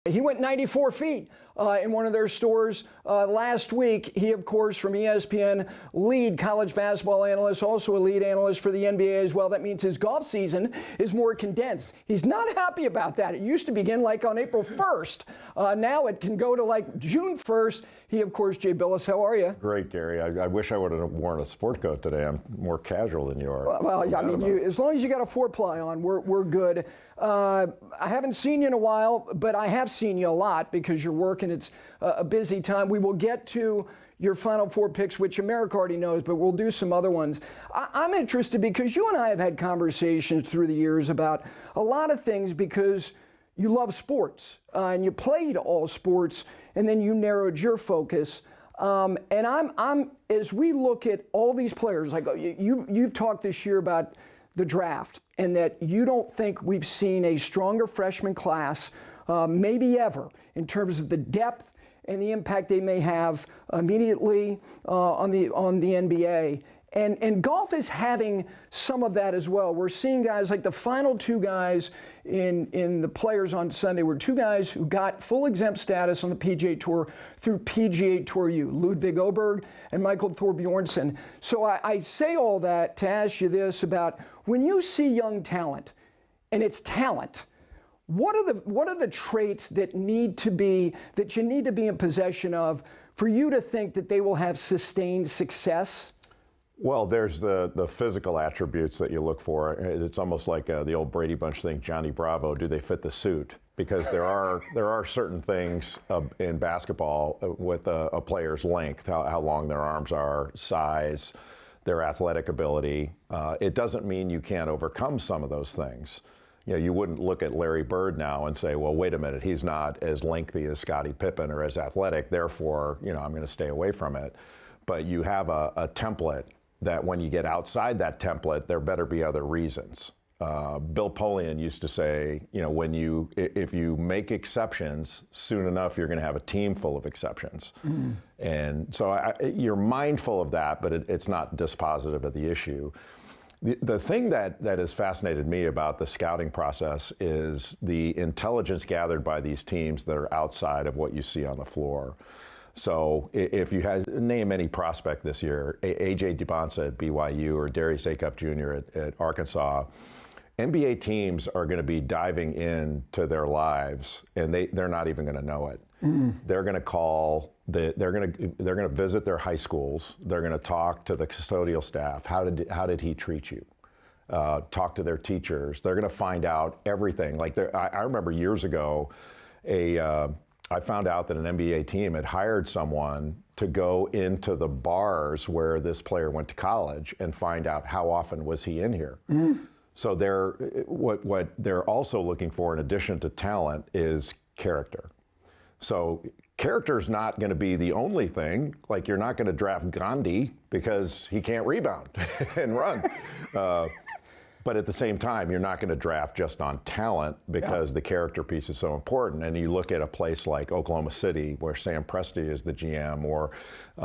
He went 94 feet in one of their stores last week. He, of course, from ESPN, lead college basketball analyst, also a lead analyst for the NBA as well. That means his golf season is more condensed. He's not happy about that. It used to begin like on April 1st. Now it can go to like June 1st. He, of course, Jay Bilas, how are you? Great, Gary. I wish I would have worn a sport coat today. I'm more casual than you are. Well, I mean, as long as you got a 4-ply on, we're good. I haven't seen you in a while, but I have seen you a lot because you're working. It's a busy time. We will get to your Final Four picks, which America already knows, but we'll do some other ones. I'm interested because you and I have had conversations through the years about a lot of things because you love sports and you played all sports, and then you narrowed your focus. And I'm as we look at all these players, like you've talked this year about the draft and that you don't think we've seen a stronger freshman class maybe ever in terms of the depth and the impact they may have immediately on the NBA. And golf is having some of that as well. We're seeing guys like the final two guys in the players on Sunday were two guys who got full exempt status on the PGA Tour through PGA Tour U, Ludvig Åberg and Michael Thorbjornsen. So I say all that to ask you this about when you see young talent, and it's talent, what are the traits that you need to be in possession of for you to think that they will have sustained success? Well, there's the physical attributes that you look for. It's almost like the old Brady Bunch thing, Johnny Bravo, do they fit the suit? Because there are certain things in basketball with a player's length, how long their arms are, size, their athletic ability. It doesn't mean you can't overcome some of those things. You know, you wouldn't look at Larry Bird now and say, well, wait a minute, he's not as lengthy as Scottie Pippen or as athletic, therefore, I'm going to stay away from it. But you have a template that when you get outside that template, there better be other reasons. Bill Polian used to say, if you make exceptions, soon enough you're going to have a team full of exceptions. Mm. And so you're mindful of that, but it's not dispositive of the issue. The thing that has fascinated me about the scouting process is the intelligence gathered by these teams that are outside of what you see on the floor. So if you had name any prospect this year, A.J. Dubonsa at BYU or Darius Acuff Jr. at Arkansas, NBA teams are going to be diving into their lives, and they're not even going to know it. Mm. They're going to call. They're going to visit their high schools. They're going to talk to the custodial staff. How did he treat you? Talk to their teachers. They're going to find out everything. Like I remember years ago, I found out that an NBA team had hired someone to go into the bars where this player went to college and find out how often was he in here. Mm. So what they're also looking for in addition to talent is character. So character is not going to be the only thing. Like you're not going to draft Gandhi because he can't rebound and run. But at the same time, you're not going to draft just on talent because the character piece is so important. And you look at a place like Oklahoma City, where Sam Presti is the GM, or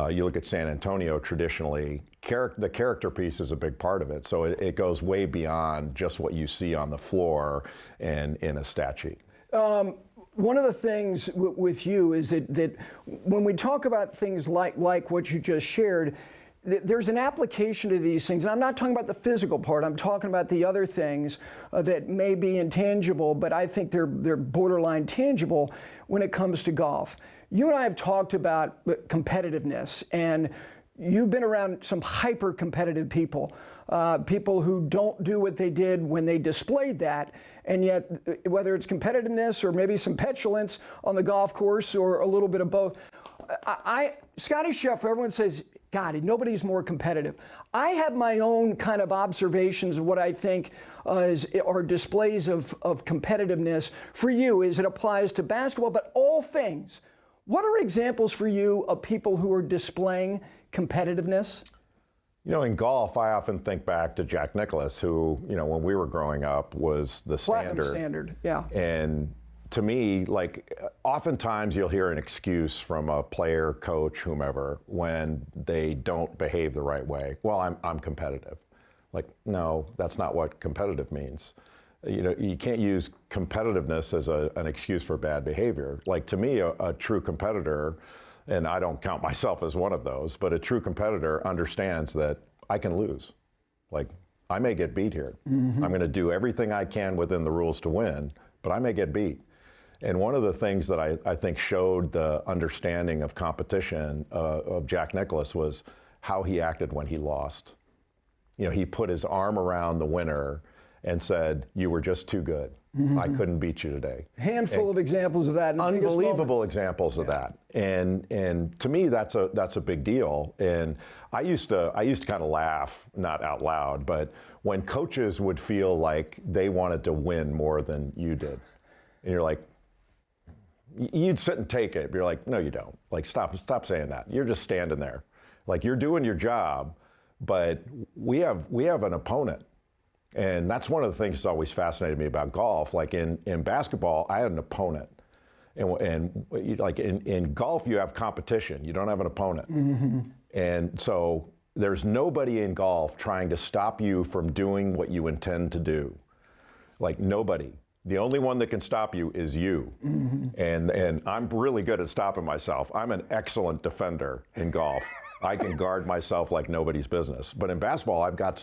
you look at San Antonio traditionally, the character piece is a big part of it. So it goes way beyond just what you see on the floor and in a stat sheet. One of the things with you is that when we talk about things like what you just shared, there's an application to these things. And I'm not talking about the physical part. I'm talking about the other things that may be intangible, but I think they're borderline tangible when it comes to golf. You and I have talked about competitiveness, and you've been around some hyper-competitive people, people who don't do what they did when they displayed that, and yet whether it's competitiveness or maybe some petulance on the golf course or a little bit of both. Scottie Scheffler, everyone says, God, nobody's more competitive. I have my own kind of observations of what I think are displays of competitiveness for you as it applies to basketball, but all things. What are examples for you of people who are displaying competitiveness? In golf, I often think back to Jack Nicklaus, who, when we were growing up was the standard. Platinum standard, yeah. And to me, like, oftentimes you'll hear an excuse from a player, coach, whomever, when they don't behave the right way. Well, I'm competitive. Like, no, that's not what competitive means. you can't use competitiveness as an excuse for bad behavior. Like, to me, a true competitor, and I don't count myself as one of those, but a true competitor understands that I can lose. Like, I may get beat here. I'm going to do everything I can within the rules to win, but I may get beat. And one of the things that I think showed the understanding of competition of Jack Nicklaus was how he acted when he lost. He put his arm around the winner and said, "You were just too good. I couldn't beat you today." Handful of examples of that. Unbelievable examples of that. And to me, that's a big deal. And I used to kind of laugh, not out loud, but when coaches would feel like they wanted to win more than you did, and you're like, you'd sit and take it. But you're like, no, you don't. Like, stop saying that. You're just standing there, like, you're doing your job, but we have an opponent. And that's one of the things that's always fascinated me about golf. Like, in basketball, I had an opponent. And like in golf, you have competition. You don't have an opponent. And so there's nobody in golf trying to stop you from doing what you intend to do. Like, nobody. The only one that can stop you is you. And I'm really good at stopping myself. I'm an excellent defender in golf. I can guard myself like nobody's business. But in basketball, I've got,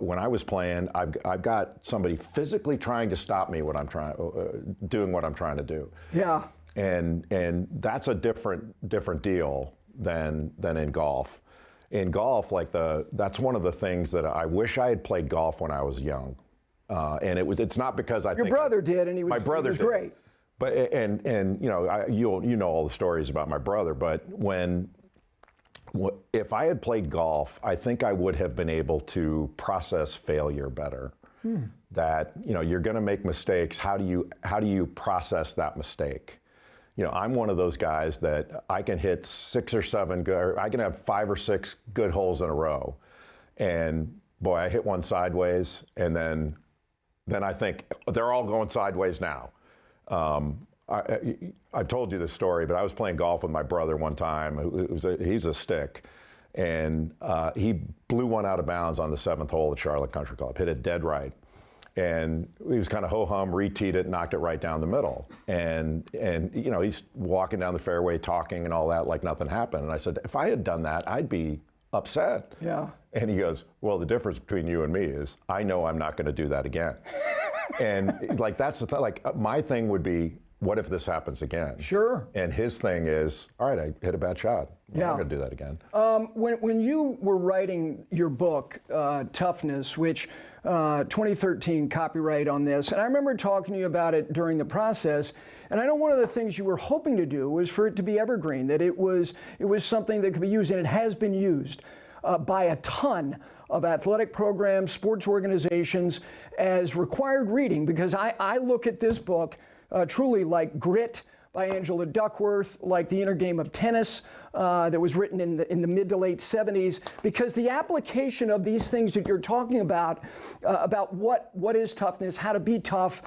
when I was playing, I've got somebody physically trying to stop me when I'm doing what I'm trying to do. Yeah. And that's a different deal than in golf. In golf, that's one of the things that I wish I had played golf when I was young. And it's not because Your brother did, and my brother was did. great. But you know all the stories about my brother. But if I had played golf, I think I would have been able to process failure better. That you're going to make mistakes. How do you process that mistake? I'm one of those guys that I can hit 6 or 7 good, or I can have 5 or 6 good holes in a row, and boy, I hit one sideways, and then I think they're all going sideways now. I've told you this story, but I was playing golf with my brother one time. He's a stick, and he blew one out of bounds on the 7th hole at Charlotte Country Club, hit it dead right. And he was kind of ho-hum, re-teed it, knocked it right down the middle. And he's walking down the fairway talking and all that like nothing happened. And I said, if I had done that, I'd be upset. Yeah. And he goes, well, the difference between you and me is I know I'm not going to do that again. And like, that's the thing. Like, my thing would be, what if this happens again? Sure. And his thing is, all right, I hit a bad shot. I'm not going to do that again. When you were writing your book, Toughness, which 2013 copyright on this, and I remember talking to you about it during the process, and I know one of the things you were hoping to do was for it to be evergreen, that it was something that could be used, and it has been used by a ton of athletic programs, sports organizations, as required reading, because I look at this book truly like Grit by Angela Duckworth, like The Inner Game of Tennis that was written in the mid to late 70s, because the application of these things that you're talking about what is toughness, how to be tough,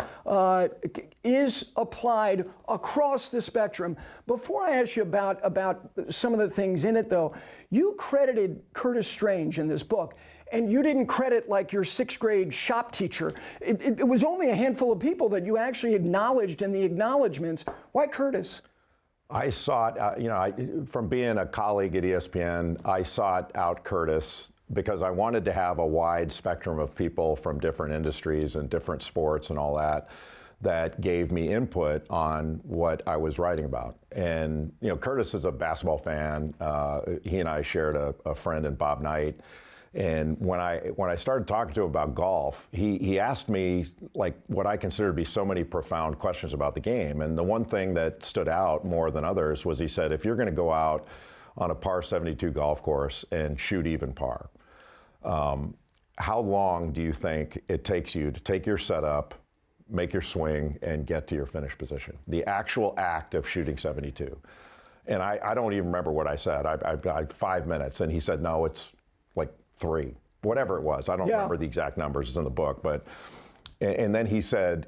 is applied across the spectrum. Before I ask you about some of the things in it, though, you credited Curtis Strange in this book. And you didn't credit like your 6th grade shop teacher. It was only a handful of people that you actually acknowledged in the acknowledgments. Why Curtis? I sought, from being a colleague at ESPN, I sought out Curtis because I wanted to have a wide spectrum of people from different industries and different sports and all that gave me input on what I was writing about. And Curtis is a basketball fan. He and I shared a friend in Bob Knight. And when I started talking to him about golf, he asked me like what I consider to be so many profound questions about the game. And the one thing that stood out more than others was he said, if you're going to go out on a par 72 golf course and shoot even par, how long do you think it takes you to take your setup, make your swing, and get to your finish position? The actual act of shooting 72. And I don't even remember what I said. I 5 minutes, and he said, no, it's like 3, whatever it was. I don't remember the exact numbers. It's in the book, but, and then he said,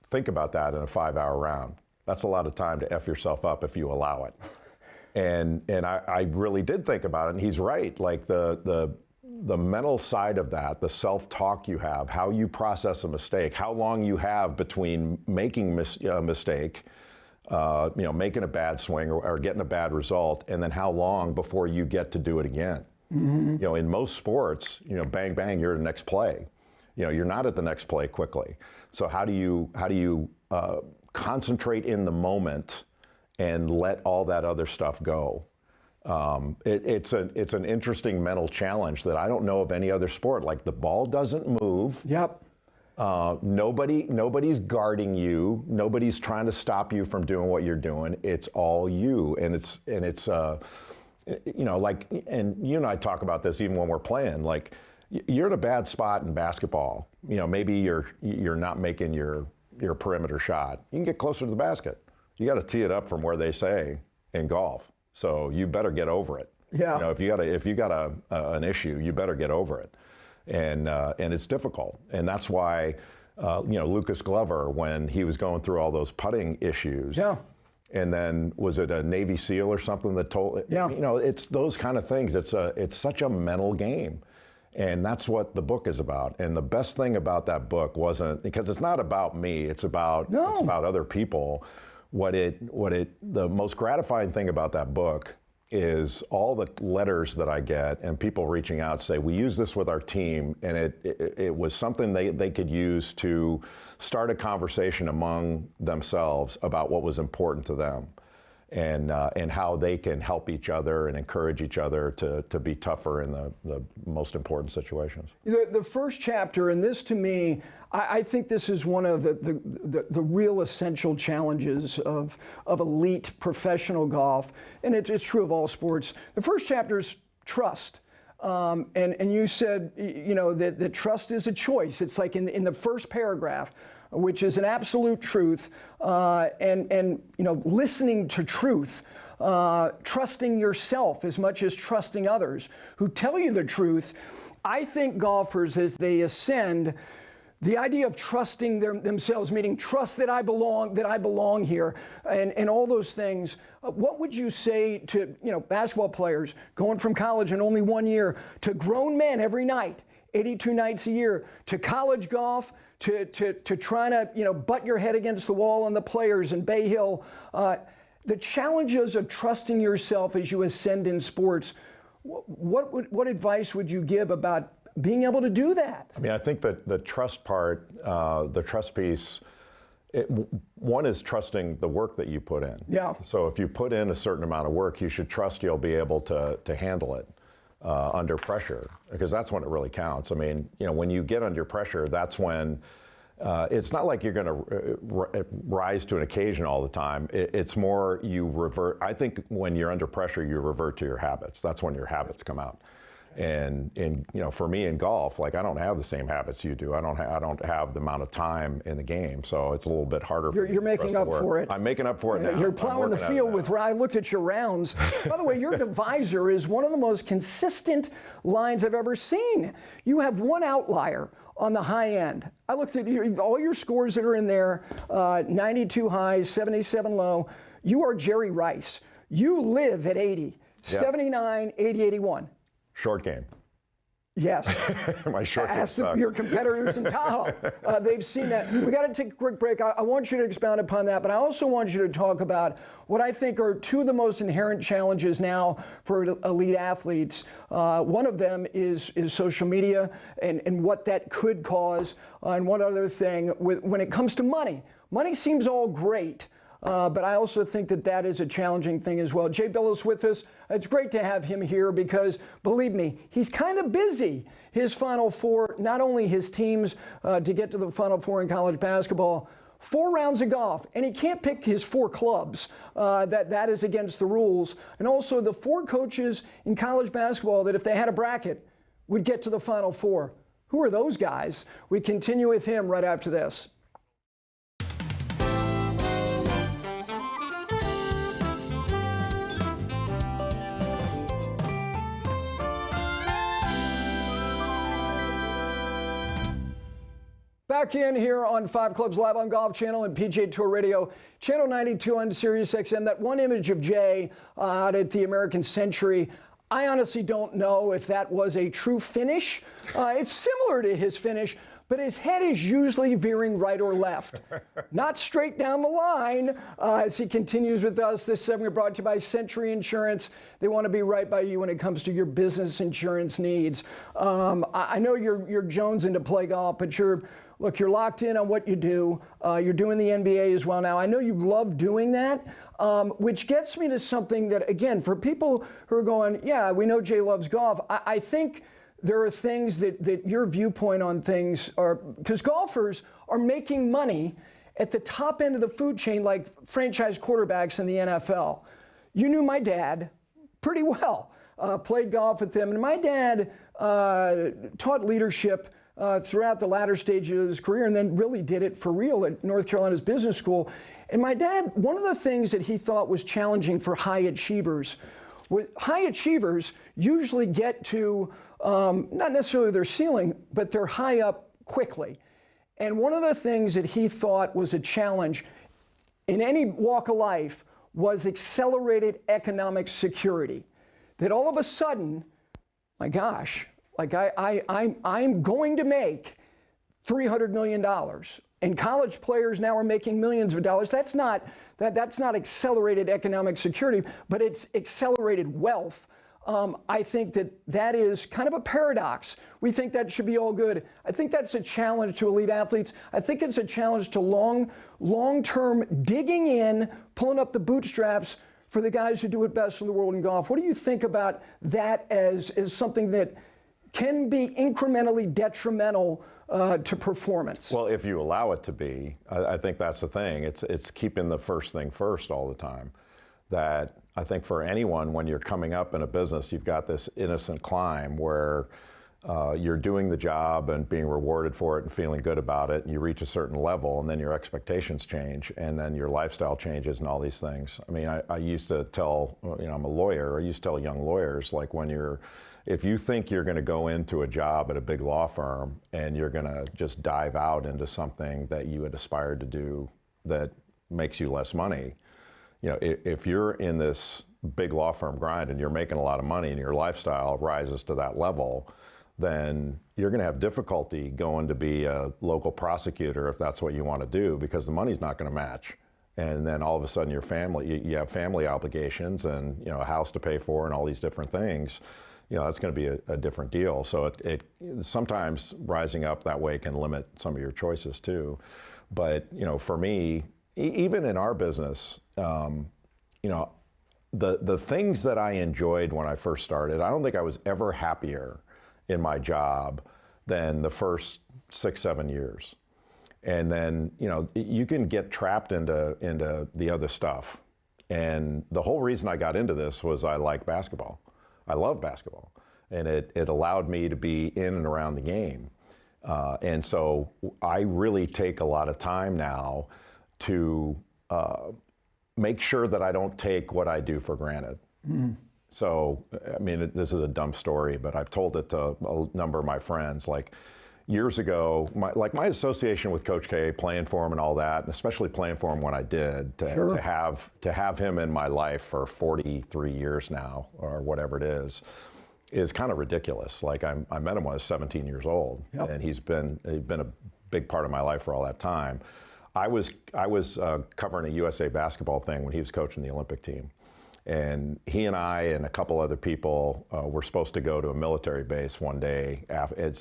think about that in a 5-hour round. That's a lot of time to F yourself up if you allow it. And I really did think about it, and he's right. Like the the mental side of that, the self-talk you have, how you process a mistake, how long you have between making a mistake, making a bad swing or getting a bad result, and then how long before you get to do it again. In most sports, bang, bang, you're at the next play. You're not at the next play quickly. So how do you concentrate in the moment and let all that other stuff go? It's an interesting mental challenge that I don't know of any other sport. Like, the ball doesn't move. Yep. Nobody's guarding you. Nobody's trying to stop you from doing what you're doing. It's all you, and it's and you and I talk about this even when we're playing. Like, you're in a bad spot in basketball. Maybe you're not making your perimeter shot. You can get closer to the basket. You got to tee it up from where they say in golf. So you better get over it. Yeah. If you got an issue, you better get over it. And it's difficult. And that's why Lucas Glover, when he was going through all those putting issues. Yeah. And then, was it a Navy SEAL or something that told? Yeah. It's those kind of things. It's such a mental game, and that's what the book is about. And the best thing about that book wasn't, because it's not about me. It's about other people. The most gratifying thing about that book is all the letters that I get and people reaching out say, we use this with our team, and it was something they could use to start a conversation among themselves about what was important to them, and how they can help each other and encourage each other to be tougher in the most important situations. The first chapter, and this to me, I think this is one of the real essential challenges of elite professional golf, and it's true of all sports. The first chapter is trust. And you said, that trust is a choice. It's like in the first paragraph, which is an absolute truth, and listening to truth, trusting yourself as much as trusting others who tell you the truth. I think golfers, as they ascend, the idea of trusting themselves, meaning trust that I belong here, and all those things. What would you say to basketball players going from college in only 1 year to grown men every night, 82 nights a year, to college golf, to trying to butt your head against the wall on the players in Bay Hill, the challenges of trusting yourself as you ascend in sports? What advice would you give about being able to do that? I mean, I think that the trust part, the trust piece, one is trusting the work that you put in. Yeah. So if you put in a certain amount of work, you should trust you'll be able to handle it under pressure, because that's when it really counts. I mean, when you get under pressure, that's when it's not like you're going to rise to an occasion all the time. It's more you revert. I think when you're under pressure, you revert to your habits. That's when your habits come out. And for me in golf, like, I don't have the same habits you do. I don't have the amount of time in the game, so it's a little bit harder. You're making up for it. I'm making up for it now. You're plowing the field with. I looked at your rounds. By the way, your divisor is one of the most consistent lines I've ever seen. You have one outlier on the high end. I looked at all your scores that are in there: 92 high, 77 low. You are Jerry Rice. You live at 80, 79, 80, 81. Short game. Yes. My short game sucks. Ask your competitors in Tahoe. They've seen that. We got to take a quick break. I want you to expound upon that, but I also want you to talk about what I think are two of the most inherent challenges now for elite athletes. One of them is social media and what that could cause, and one other thing when it comes to money. Money seems all great. But I also think that is a challenging thing as well. Jay Bilas with us. It's great to have him here because, believe me, he's kind of busy. His Final Four, not only his teams to get to the Final Four in college basketball, 4 rounds of golf, and he can't pick his 4 clubs. That is against the rules. And also the 4 coaches in college basketball that if they had a bracket would get to the Final Four. Who are those guys? We continue with him right after this. Back in here on 5 Clubs Live on Golf Channel and PGA Tour Radio, Channel 92 on Sirius XM. That one image of Jay out at the American Century, I honestly don't know if that was a true finish. It's similar to his finish, but his head is usually veering right or left, not straight down the line. As he continues with us, this segment brought to you by Century Insurance. They want to be right by you when it comes to your business insurance needs. I know you're jonesing to play golf, but you're locked in on what you do. You're doing the NBA as well now. I know you love doing that, which gets me to something that, again, for people who are going, yeah, we know Jay loves golf. I think there are things that your viewpoint on things are, because golfers are making money at the top end of the food chain like franchise quarterbacks in the NFL. You knew my dad pretty well, played golf with him, and my dad taught leadership throughout the latter stages of his career, and then really did it for real at North Carolina's business school. And my dad, one of the things that he thought was challenging for high achievers usually get to not necessarily their ceiling, but they're high up quickly. And one of the things that he thought was a challenge in any walk of life was accelerated economic security. That all of a sudden, my gosh, like I'm going to make $300 million. And college players now are making millions of dollars. That's not accelerated economic security, but it's accelerated wealth. I think that is kind of a paradox. We think that should be all good. I think that's a challenge to elite athletes. I think it's a challenge to long-term digging in, pulling up the bootstraps for the guys who do it best in the world in golf. What do you think about that as something that can be incrementally detrimental to performance? Well, if you allow it to be, I think that's the thing. It's keeping the first thing first all the time. That I think for anyone, when you're coming up in a business, you've got this innocent climb where you're doing the job and being rewarded for it and feeling good about it, and you reach a certain level, and then your expectations change, and then your lifestyle changes and all these things. I mean, I used to tell, I'm a lawyer, I used to tell young lawyers, like if you think you're going to go into a job at a big law firm and you're going to just dive out into something that you had aspired to do that makes you less money, if you're in this big law firm grind and you're making a lot of money and your lifestyle rises to that level, then you're going to have difficulty going to be a local prosecutor if that's what you want to do, because the money's not going to match. And then all of a sudden your family, you have family obligations and a house to pay for and all these different things. That's going to be a different deal. So it sometimes rising up that way can limit some of your choices too. But for me, even in our business, the things that I enjoyed when I first started, I don't think I was ever happier in my job than the first 6-7 years. And then you can get trapped into the other stuff. And the whole reason I got into this was I like basketball. I love basketball, and it allowed me to be in and around the game. And so I really take a lot of time now to make sure that I don't take what I do for granted. Mm. So, I mean, this is a dumb story, but I've told it to a number of my friends. Like years ago, my association with Coach K, playing for him and all that, and especially playing for him when I did, to have him in my life for 43 years now, or whatever it is kind of ridiculous. Like I met him when I was 17 years old, yep. And he's been a big part of my life for all that time. I was covering a USA basketball thing when he was coaching the Olympic team. And he and I and a couple other people were supposed to go to a military base one day.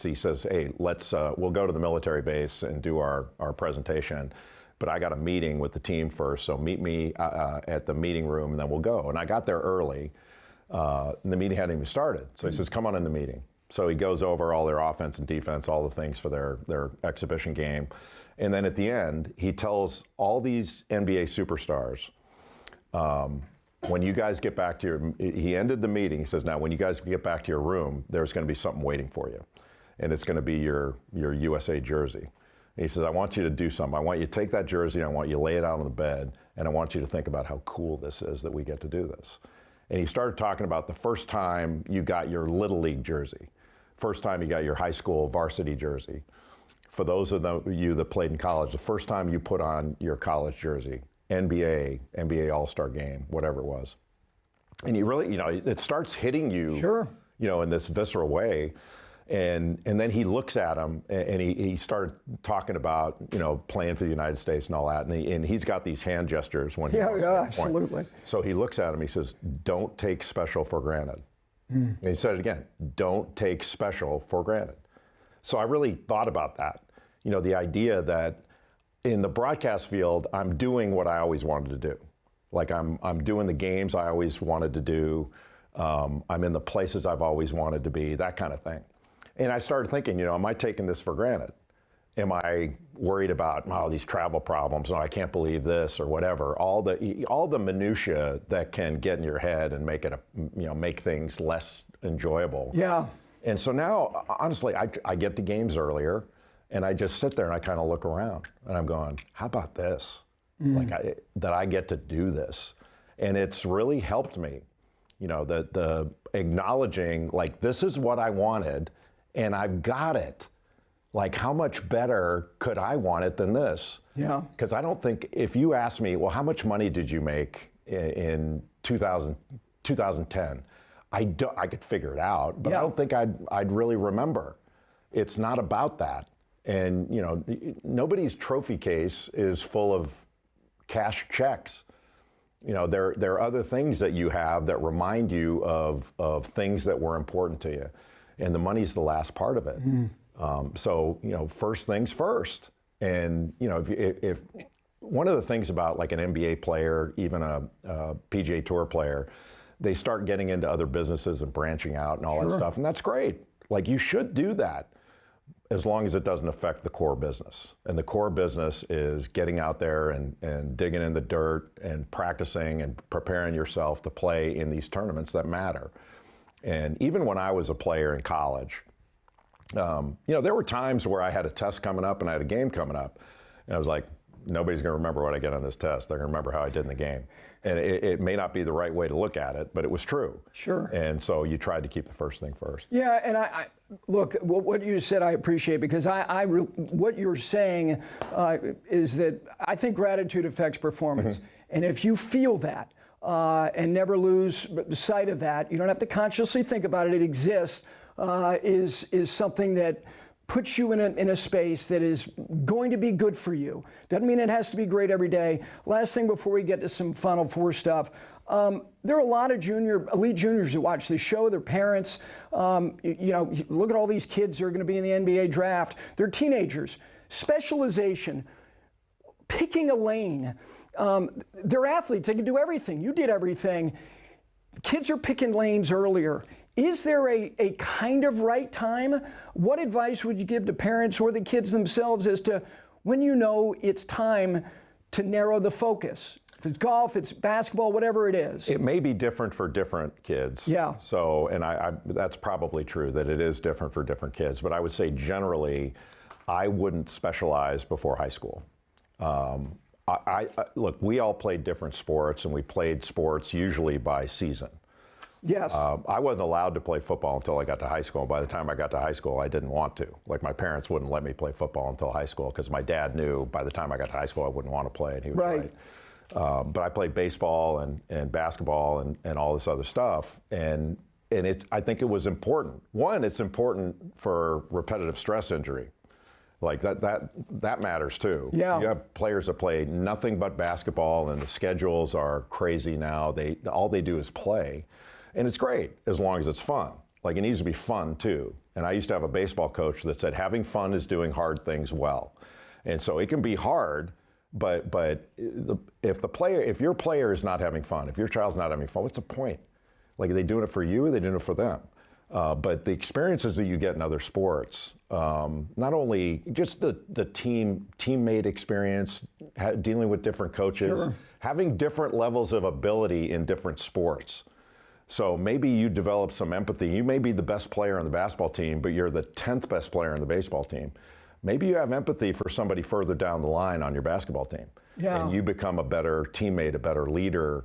He says, hey, we'll go to the military base and do our presentation, but I got a meeting with the team first, so meet me at the meeting room and then we'll go. And I got there early, and the meeting hadn't even started. So he says, come on in the meeting. So he goes over all their offense and defense, all the things for their exhibition game. And then at the end, he tells all these NBA superstars, when you guys get back to he ended the meeting, he says, now when you guys get back to your room, there's going to be something waiting for you. And it's going to be your USA jersey. And he says, I want you to do something. I want you to take that jersey, and I want you to lay it out on the bed, and I want you to think about how cool this is that we get to do this. And he started talking about the first time you got your Little League jersey, first time you got your high school varsity jersey. For those of you that played in college, the first time you put on your college jersey, NBA All-Star game, whatever it was. and you really, it starts hitting you, Sure. In this visceral way. And then he looks at him, and he started talking about, playing for the United States and all that. And he's got these hand gestures when he Yeah, wants to yeah, make a point. absolutely. So he looks at him, he says, "Don't take special for granted." And he said it again, "Don't take special for granted." So I really thought about that. The idea that in the broadcast field, I'm doing what I always wanted to do. Like I'm doing the games I always wanted to do. I'm in the places I've always wanted to be, that kind of thing. And I started thinking, am I taking this for granted? Am I worried about, these travel problems? I can't believe this or whatever. All the minutia that can get in your head and make it, make things less enjoyable. Yeah. And so now, honestly, I get to games earlier, and I just sit there and I kind of look around, and I'm going, how about this? That I get to do this, and it's really helped me. The acknowledging, like, this is what I wanted, and I've got it. Like, how much better could I want it than this? Yeah. Because I don't think, if you ask me, well, how much money did you make in 2010? I could figure it out, but I don't think I'd really remember. It's not about that. And, nobody's trophy case is full of cash checks. There are other things that you have that remind you of things that were important to you. And the money's the last part of it. So, first things first. And, if one of the things about like an NBA player, even a PGA Tour player, they start getting into other businesses and branching out and all that stuff. And that's great. Like, you should do that as long as it doesn't affect the core business. And the core business is getting out there and digging in the dirt and practicing and preparing yourself to play in these tournaments that matter. And even when I was a player in college, there were times where I had a test coming up and I had a game coming up. And I was like, nobody's going to remember what I get on this test. They're going to remember how I did in the game. And it may not be the right way to look at it, but it was true. Sure. And so you tried to keep the first thing first. Yeah, and I look, what you said I appreciate, because what you're saying is that I think gratitude affects performance. And if you feel that and never lose sight of that, you don't have to consciously think about it, it exists, is something that puts you in a space that is going to be good for you. Doesn't mean it has to be great every day. Last thing before we get to some Final Four stuff, there are a lot of elite juniors who watch this show, their parents. Look at all these kids who are going to be in the NBA draft. They're teenagers. Specialization, picking a lane. They're athletes, they can do everything. You did everything. Kids are picking lanes earlier. Is there a kind of right time? What advice would you give to parents or the kids themselves as to when it's time to narrow the focus? If it's golf, it's basketball, whatever it is. It may be different for different kids. Yeah. So, and that's probably true that it is different for different kids. But I would say generally, I wouldn't specialize before high school. Look, we all played different sports, and we played sports usually by season. Yes. I wasn't allowed to play football until I got to high school. By the time I got to high school, I didn't want to. Like, my parents wouldn't let me play football until high school because my dad knew by the time I got to high school I wouldn't want to play, and he was right. But I played baseball and basketball and all this other stuff, and I think it was important. One, it's important for repetitive stress injury. Like that matters too. Yeah. You have players that play nothing but basketball, and the schedules are crazy now. All they do is play. And it's great as long as it's fun. Like, it needs to be fun too. And I used to have a baseball coach that said having fun is doing hard things well. And so it can be hard, but if your player is not having fun, if your child's not having fun, what's the point? Like, are they doing it for you or are they doing it for them? But the experiences that you get in other sports, not only just the teammate experience, dealing with different coaches, having different levels of ability in different sports. So maybe you develop some empathy. You may be the best player on the basketball team, but you're the 10th best player on the baseball team. Maybe you have empathy for somebody further down the line on your basketball team. Yeah. And you become a better teammate, a better leader,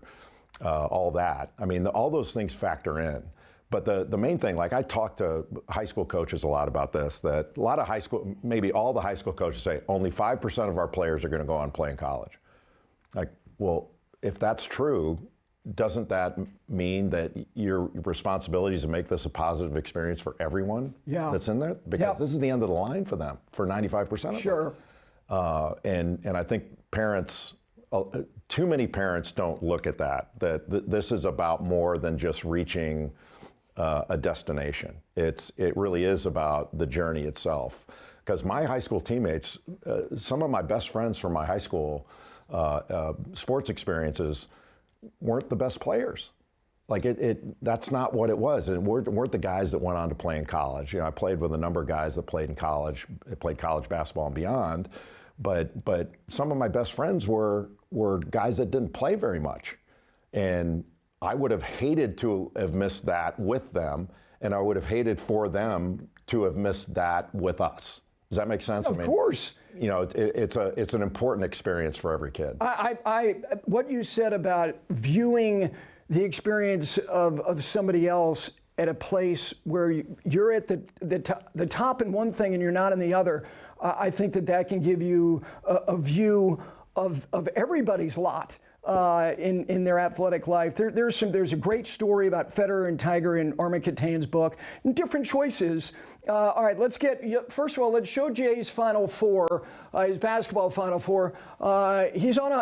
all that. I mean, all those things factor in. But the main thing, like, I talk to high school coaches a lot about this, that a lot of high school, maybe all the high school coaches say only 5% of our players are going to go on and play in college. Like, well, if that's true, doesn't that mean that your responsibility is to make this a positive experience for everyone that's in there? Because this is the end of the line for them, for 95% of them. Sure. And I think parents, too many parents don't look at that this is about more than just reaching a destination. It really is about the journey itself. Because my high school teammates, some of my best friends from my high school sports experiences weren't the best players. Like that's not what it was. And weren't the guys that went on to play in college. I played with a number of guys that played in college, played college basketball and beyond. But some of my best friends were guys that didn't play very much. And I would have hated to have missed that with them, and I would have hated for them to have missed that with us. Does that make sense? Of course. It's an important experience for every kid. What you said about viewing the experience of somebody else at a place where you're at the top in one thing and you're not in the other, I think that can give you a view of everybody's lot in their athletic life. There's a great story about Federer and Tiger in Armin Katane's book. Different choices. All right, first of all, let's show Jay's Final Four, his basketball Final Four. He's on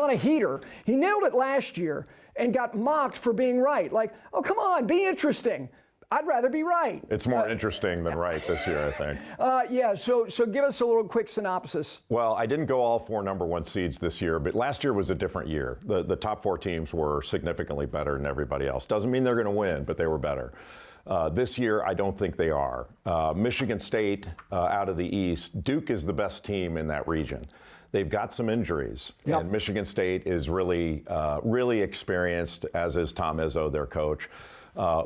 a heater. He nailed it last year and got mocked for being right. Like, oh, come on, be interesting. I'd rather be right. It's more interesting than right this year, I think. So give us a little quick synopsis. Well, I didn't go all 4 number 1 seeds this year, but last year was a different year. The top 4 teams were significantly better than everybody else. Doesn't mean they're going to win, but they were better. This year, I don't think they are. Michigan State out of the East, Duke is the best team in that region. They've got some injuries, and Michigan State is really experienced, as is Tom Izzo, their coach.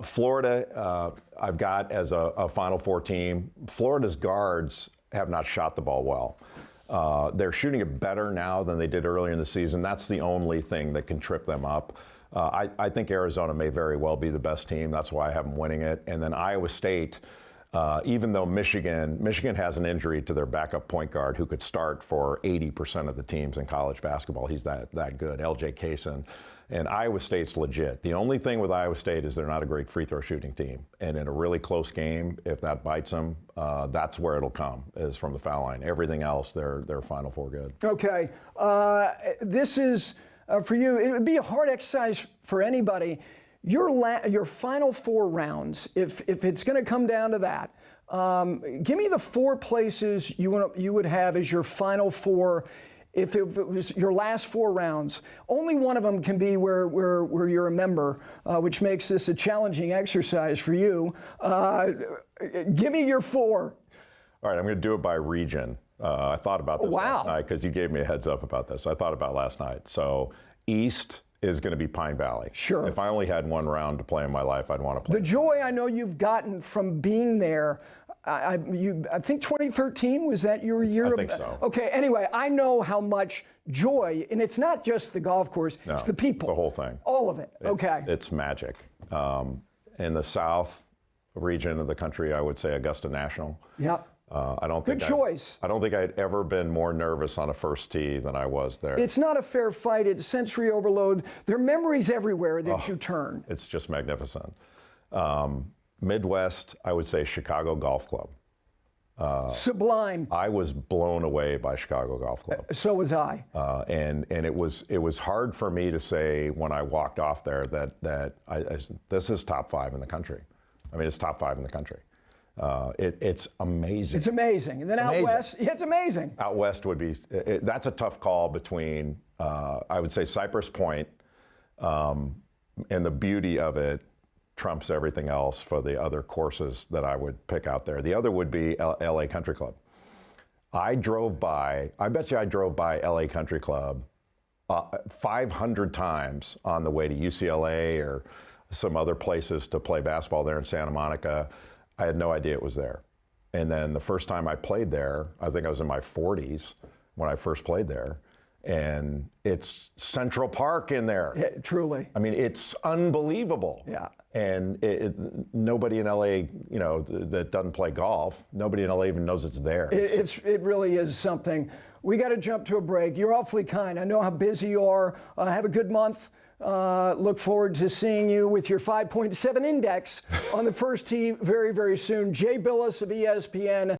Florida, I've got as a Final Four team. Florida's guards have not shot the ball well. They're shooting it better now than they did earlier in the season. That's the only thing that can trip them up. I think Arizona may very well be the best team. That's why I have them winning it. And then Iowa State, even though Michigan has an injury to their backup point guard who could start for 80% of the teams in college basketball. He's that good, LJ Kaysen. And Iowa State's legit. The only thing with Iowa State is they're not a great free throw shooting team. And in a really close game, if that bites them, that's where it'll come, is from the foul line. Everything else, they're Final Four good. Okay. This is, for you, it would be a hard exercise for anybody. Your Final Four rounds, if it's going to come down to that, give me the 4 places you would have as your Final Four. If it was your last 4 rounds, only one of them can be where you're a member, which makes this a challenging exercise for you. Give me your 4. All right, I'm going to do it by region. I thought about this last night because you gave me a heads up about this. I thought about it last night. So East is going to be Pine Valley. Sure. If I only had 1 round to play in my life, I'd want to play. The joy I know you've gotten from being there. I think 2013, was that your year? I think so. Okay, anyway, I know how much joy, and it's not just the golf course, it's the people. It's the whole thing. All of it, It's magic. In the South region of the country, I would say Augusta National. Yeah. I don't think Good choice. I don't think I'd ever been more nervous on a first tee than I was there. It's not a fair fight. It's sensory overload. There are memories everywhere that you turn. It's just magnificent. Midwest, I would say Chicago Golf Club. Sublime. I was blown away by Chicago Golf Club. So was I. And it was hard for me to say when I walked off there that this is top 5 in the country. I mean, it's top 5 in the country. It's amazing. It's amazing. And then out west, it's amazing. Out west would be, that's a tough call between, I would say Cypress Point, and the beauty of it trumps everything else for the other courses that I would pick out there. The other would be LA Country Club. I bet you I drove by LA Country Club 500 times on the way to UCLA or some other places to play basketball there in Santa Monica. I had no idea it was there. And then the first time I played there, I think I was in my 40s when I first played there. And it's Central Park in there. Yeah, truly. I mean, it's unbelievable. Yeah. And nobody in LA, that doesn't play golf, nobody in LA even knows it's there. It really is something. We got to jump to a break. You're awfully kind. I know how busy you are. Have a good month. Look forward to seeing you with your 5.7 index on the first tee very, very soon. Jay Bilas of ESPN.